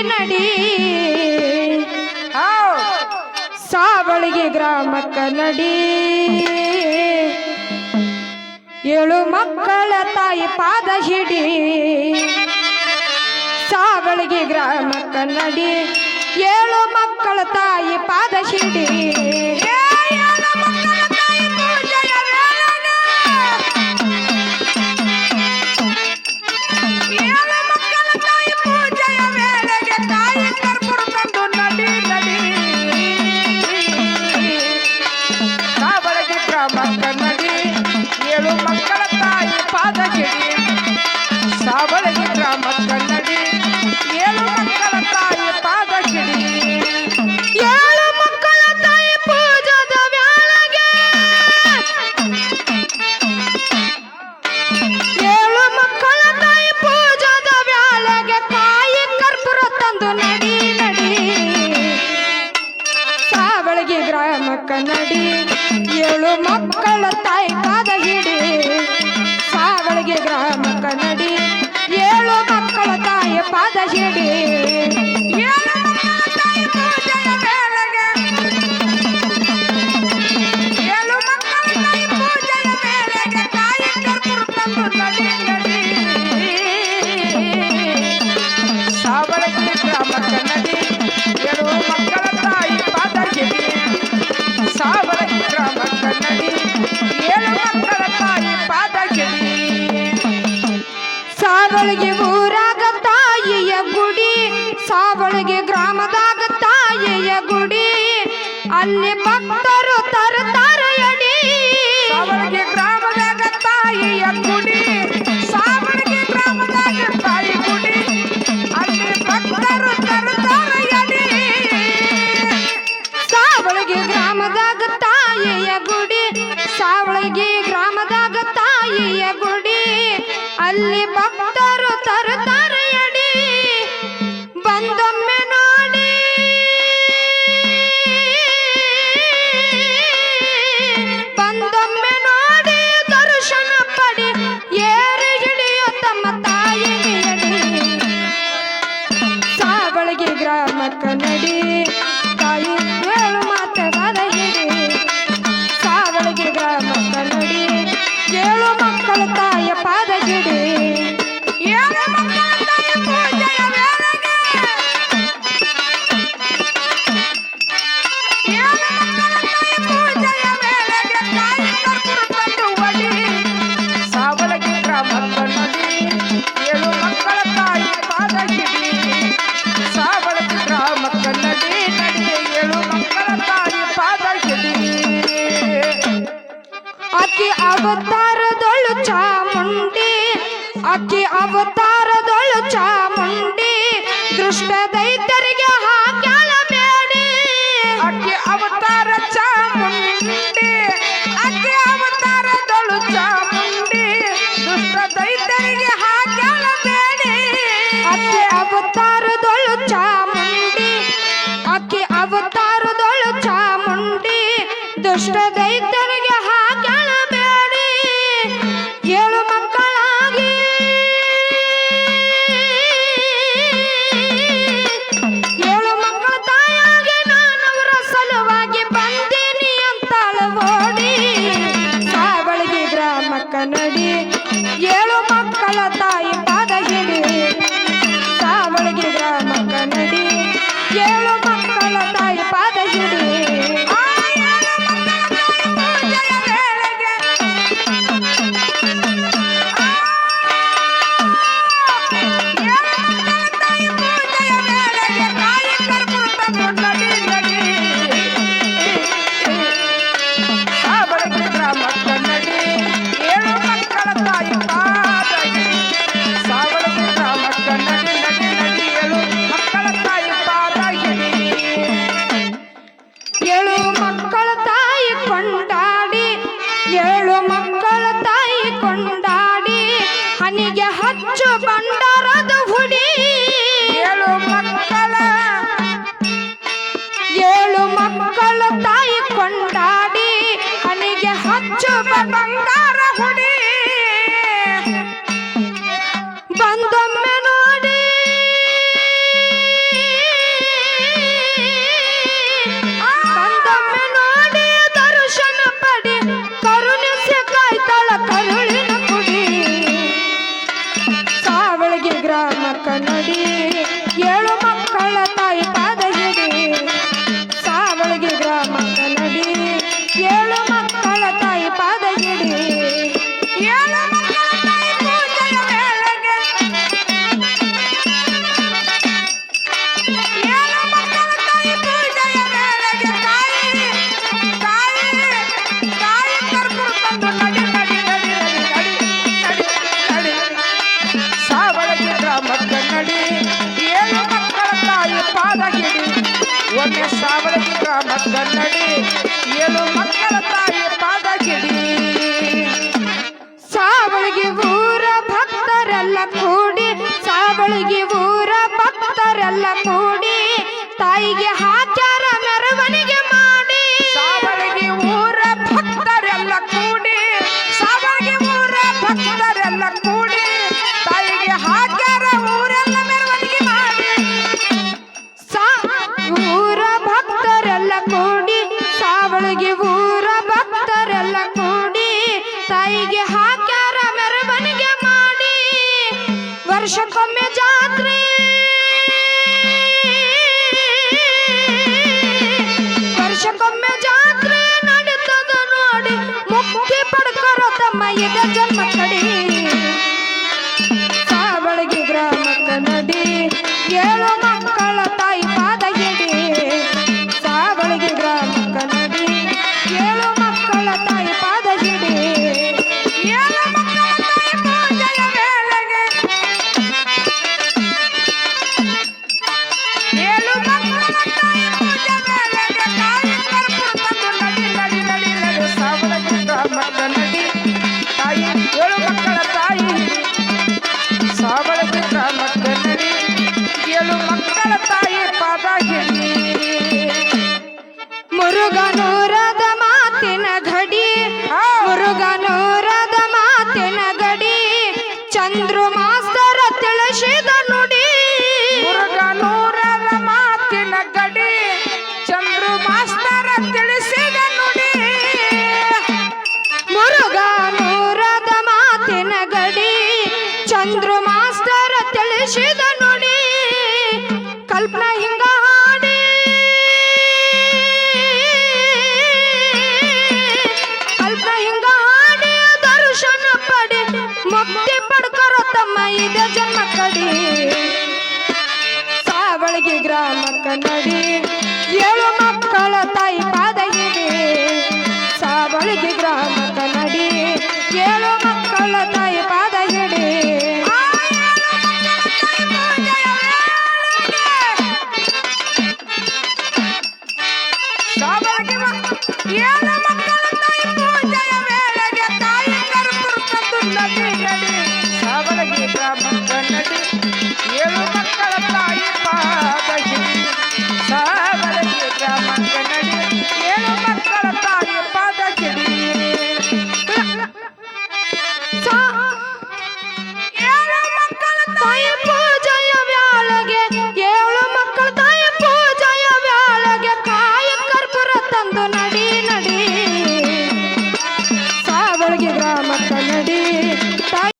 ನಡಿ ಸಾವಳಿಗೆ ಗ್ರಾಮಕ್ಕ ನಡಿ ಏಳು ಮಕ್ಕಳ ತಾಯಿ ಪಾದ ಹಿಡಿ ಸಾವಳಿಗೆ ಗ್ರಾಮಕ್ಕ ನಡಿ ಏಳು ಮಕ್ಕಳ ತಾಯಿ ಪಾದ ಹಿಡಿ ಸಾವಳಗಿ ಗ್ರಾಮಕ್ಕ ನಡಿ ಏಳು ಮಕ್ಕಳ ತಾಯಿ ಪಾದ ಹಿಡಿ ಏಳು ಮಕ್ಕಳ ತಾಯಿ ಪೂಜದ ವ್ಯಾಳಗೆ ಏಳು ಮಕ್ಕಳ ತಾಯಿ ಪೂಜದ ವ್ಯಾಳಗೆ ಕಾಯಿ ಕರ್ಪೂರ ತಂದು ನಡಿ ನಡಿ ಸಾವಳಗಿ ಗ್ರಾಮಕ್ಕ ನಡಿ ಏಳು ಮಕ್ಕಳ ತಾಯಿ ಪಾದ ಹಿಡಿ ಸಾವಳಗಿ ಗ್ರಾಮಕ್ಕ ನಡಿ ಏಳು ಮಕ್ಕಳ ತಾಯಿ ಪಾದ ಹಿಡಿ ಏಳು ಮಕ್ಕಳ ತಾಯಿ ಪೂಜೆಯ ವೇಳೆಗೆ ತಾಯಿ ಕರ್ಪೂರ ತಂದು ನಡಿ ನಡಿ ಸಾವಳಗಿ ಗ್ರಾಮಕ್ಕ ನಡಿ ಏಳು ಮಕ್ಕಳ ತಾಯಿ ಪಾದ ಹಿಡಿ ಸಾವಳಗಿ ಗ್ರಾಮಕ್ಕ ನಡಿ ಏಳು ಮಕ್ಕಳ ತಾಯಿ ಪಾದ ಹಿಡಿ ಸಾವಳಗಿ ಊರಾಗ ತಾಯಿಯ ಗುಡಿ ಸಾವಳಗಿ ಗ್ರಾಮದಾಗ ತಾಯಿಯ ಗುಡಿ ಅಲ್ಲಿ ಭಕ್ತರು ತರುತ್ತಾರೆ ಅಡಿ ಸಾವಳಗಿ ಗ್ರಾಮದಾಗ ತಾಯಿಯ ಗುಡಿ ಸಾವಳಗಿ ಗ್ರಾಮದಾಗ ತಾಯಿ ಗುಡಿ ಅಲ್ಲಿ ಭಕ್ತರು ತರುತ್ತಾರೆ ಅಡಿ ಸಾವಳಗಿ ಗ್ರಾಮದಾಗ ತಾಯಿಯ ಗುಡಿ ಸಾವಳಗಿ ಗ್ರಾಮದಾಗ ತಾಯಿಯ ಗುಡಿ ಅಲ್ಲಿ ಭಕ್ತರು ತರುತ್ತಾರೆ ಅಡಿ ಬಂದೊಮ್ಮೆ ನೋಡಿ ಬಂದೊಮ್ಮೆ ನೋಡಿ ದರ್ಶನ ಪಡಿ ಏರಿ ಹಿಡಿಯೋ ತಮ್ಮ ತಾಯಿಗೆ ಅಡಿ ಸಾವಳಗಿ ಗ್ರಾಮಕ್ಕ ನಡಿ ತಾಯಿ ಏಳು ಮಾತೆ ಪಾದ ಹಿಡಿ ಸಾವಳಗಿ ಗ್ರಾಮಕ್ಕ ನಡಿ ಏಳು ಮಕ್ಕಳ ತಾಯ ಪಾದ ಹಿಡಿ ಏಳು ಮಕ್ಕಳ ತಾಯಿ ಪೂಜೆಯ ವೇಳೆಗೆ ಏಳು ಮಕ್ಕಳ ತಾಯಿ ಪೂಜೆಯ ವೇಳೆಗೆ ತಾಯಿ ಕರ್ಪೂರ ತಂದು ಒಡಿ ಸಾವಳಗಿ ಗ್ರಾಮಕ್ಕ ನಡಿ ಏಳು ಮಕ್ಕಳ ತಾಯಿ ಪಾದ ಹಿಡಿ ಸಾವಳಗಿ ಗ್ರಾಮಕ್ಕ ನಡಿ ನಡಿ ಏಳು ಮಕ್ಕಳ ತಾಯಿ ಪಾದ ಹಿಡಿ ಅಕ್ಕಿ ಅವತಾರದೊಳು ಚಾಮುಂಡಿ ಅಕ್ಕಿ ಅವತಾರದೊಳು ಚಾಮುಂಡಿ ದೃಷ್ಟ ದೈತ್ಯರಿಗೆ ಹಾಕ್ಯಾಳ ಬೇಡಿ ಅಕ್ಕಿ ಅವತಾರ ಚಾಮುಂಡಿ ಅಕ್ಕಿ ಅವತಾರದೊಳು ಚಾಮುಂಡಿ ದುಷ್ಟ ದೈತ್ಯರಿಗೆ ಹಾಕ್ಯಾಳ ಬೇಡಿ ಅಕ್ಕಿ ಅವತಾರದೊಳು ಚಾಮುಂಡಿ ಅಕ್ಕಿ ಅವತಾರದೊಳು ಚಾಮುಂಡಿ ದುಷ್ಟ ದೈತ್ಯರಿಗೆ ಹಾಕ್ಯಾಳ ಬೇಡಿ ಏಳು ಮಕ್ಕಳಾಗಿ ಏಳು ಮಕ್ಕಳ ತಾಯಾಗಿ ನಾನವರ ಸಲುವಾಗಿ ಬಂದೀನಿ ಅಂತಾಳ ಓಡಿ ಸಾವಳಗಿ ಗ್ರಾಮಕ್ಕ ನಡಿ ಏಳು ಮಕ್ಕಳ ತಾಯಿ ಪಾದ ಹಿಡಿ ಸಾವಳಗಿ ಗ್ರಾಮಕ್ಕ ನಡಿ ಏಳು ಮಕ್ಕಳ ತಾಯಿ ಪಾದ ಹಿಡಿ ಆ ಏಳು ಮಕ್ಕಳ ತಾಯಿ ನಡಿ ಏಳು ಮಕ್ಕಳ ತಾಯಿ ಪಾದ ಹಿಡಿ ಸಾವಳಗಿ ಗ್ರಾಮಕ್ಕ ನಡಿ ಏಳು ಮಕ್ಕಳ ತಾಯಿ ಪಾದ ಹಿಡಿ ಏಳು ಮಕ್ಕಳ ತಾಯಿ ಪೂಜೆಯ ವೇಳೆಗೆ ಏಳು ಮಕ್ಕಳ ತಾಯಿ ಪೂಜೆಯ ವೇಳೆಗೆ ತಾಯಿ ಕರ್ಪೂರ ತಂದು ನಡಿ ನಡಿ ನಡಿ ನಡಿ ನಡಿ ನಡಿ ಸಾವಳಗಿ ಗ್ರಾಮಕ್ಕ ನಡಿ ಏಳು ಮಕ್ಕಳ ತಾಯಿ ಪಾದ ಹಿಡಿ ಒಮ್ಮೆ ಸಾವಳಗಿ ಗ್ರಾಮಕ್ಕ ನಡಿ ಏಳು ಮಕ್ಕಳ ತಾಯಿ ಪಾದ ಹಿಡಿ ಸಾವಳಗಿ ಊರ ಭಕ್ತರೆಲ್ಲ ಕೂಡಿ ಸಾವಳಗಿ ಊರ ಭಕ್ತರೆಲ್ಲ ಕೂಡಿ ತಾಯಿಗೆ ಹಾಕ್ಯಾರ ಮೆರವಣಿಗೆ ಮಾಡಿ ಸಾವಳಗಿ ಊರ ಭಕ್ತರೆಲ್ಲ ಕೂಡಿ ಸಾವಳಗಿ ಊರ ಭಕ್ತರೆಲ್ಲ ಕೂಡಿ ತಾಯಿಗೆ ಹಾಕ್ಯಾರ ಊರೆಲ್ಲ ಮೆರವಣಿಗೆ ಮಾಡಿ ಊರ ಭಕ್ತರೆಲ್ಲ ಕೂಡಿ ಸಾವಳಗಿ ಊರ ಭಕ್ತರೆಲ್ಲ ಕೂಡಿ ತಾಯಿಗೆ ಹಾಕ್ಯಾರ ಮೆರವಣಿಗೆ ಮಾಡಿ ವರ್ಷಕ್ಕೊಮ್ಮೆ ಜಾತ್ರೆ ವರ್ಷಕ್ಕೊಮ್ಮೆ ಜಾತ್ರೆ ನಡೀತದ ನೋಡಿ ಮುಕ್ತಿ ಪಡ್ಕರೋ ತಮ್ಮ ಇದ ಜನ್ಮ ಕಡಿ ಸಾವಳಗಿ ಗ್ರಾಮಕ್ಕ ನಡಿ ಏಳು ಮಕ್ಕಳ ತಾಯಿ ಪಾದ ಹಿಡಿ ಸಾವಳಗಿ ಗ್ರಾಮಕ್ಕ ನಡಿ ಏಳು ಮಕ್ಕಳ ತಾಯಿ ಪಾದ ಹಿಡಿ ಏಳು ಮಕ್ಕಳ ತಾಯಿ ಪೂಜೆಯ ವೇಳೆಗೆ ಏಳು ಮಕ್ಕಳ ತಾಯಿ ಪೂಜೆ ವೇಳೆಗೆ ತಾಯಿ ಕರ್ಪೂರ ತಂದು ನಡಿ ನಡಿ ನಡಿ ನಡಿ ಸಾವಳಗಿ ಗ್ರಾಮಕ್ಕ ನಡಿ ತಾಯಿ ಏಳು ಮಕ್ಕಳ ತಾಯಿ ಸಾವಳಗಿ ಗ್ರಾಮಕ್ಕ ನಡಿ ಏಳು ಮಕ್ಕಳ ತಾಯಿ ಪಾದ ಹಿಡಿ ಮುರುಗನೂರದ ಮಾತಿನ ಘಡಿ ಮುರುಗನೂರದ ಮಾತಿನ ಗಡಿ ಚಂದ್ರು ಮಾಸ್ತರ ತಿಳಿಸಿದ ನುಡಿ ಮುರುಗನೂರರ ಮಾತಿನ ಗಡಿ ಚಂದ್ರು ಮಾಸ್ತರ ತಿಳಿಸಿದ ನುಡಿ ಮುರುಗನೂರದ ಮಾತಿನ ಗಡಿ ಚಂದ್ರು ಮಾಸ್ತರ ತಿಳಿಸಿದ ನುಡಿ ಕಲ್ಪನಾ ಹಿಂಗ ಹಾಡಿ ಕಲ್ಪನಾ ಹಿಂಗ ಹಾಡಿ ದರ್ಶನ ಪಡಿ ಮುಕ್ತಿ ಪಡ್ಕರೋ ತಮ್ಮ ಇದ ಜನ್ಮ ಕಡಿ ಸಾವಳಗಿ ಗ್ರಾಮಕ್ಕ ನಡಿ ಏಳು ಮಕ್ಕಳ ತಾಯಿ ಪಾದ ಹಿಡಿ ಸಾವಳಗಿ ಗ್ರಾಮಕ್ಕ ನಡಿ ಏಳು ಮಕ್ಕಳ ತಾಯಿ ಪಾದ ಹಿಡಿ ಏಳು ಮಕ್ಕಳ ತಾಯಿ ಪೂಜೆಯ ವೇಳೆಗೆ ತಾಯಿ ಕರ್ಪೂರ ತಂದು ನಡಿ ನಡಿ ಸಾವಳಗಿ ಗ್ರಾಮಕ್ಕ ನಡಿ ಏಳು ಮಕ್ಕಳ ತಾಯಿ ಪಾದ ಹಿಡಿ ಸಾವಳಗಿ ಗ್ರಾಮಕ್ಕ ನಡಿ ಏಳು ಮಕ್ಕಳ ತಾಯಿ ಪಾದ ಹಿಡಿ ಏಳು ಮಕ್ಕಳ ತಾಯಿ ಪೂಜೆಯ ವ್ಯಾಳಗೆ ಏಳು ಮಕ್ಕಳ ತಾಯಿ ಪೂಜೆಯ ವ್ಯಾಳಗೆ ಕಾಯಿ ಕರ್ಪೂರ ತಂದು ನಡಿ ನಡಿ ಸಾವಳಗಿ ಗ್ರಾಮಕ್ಕ ನಡಿ ತಾಯಿ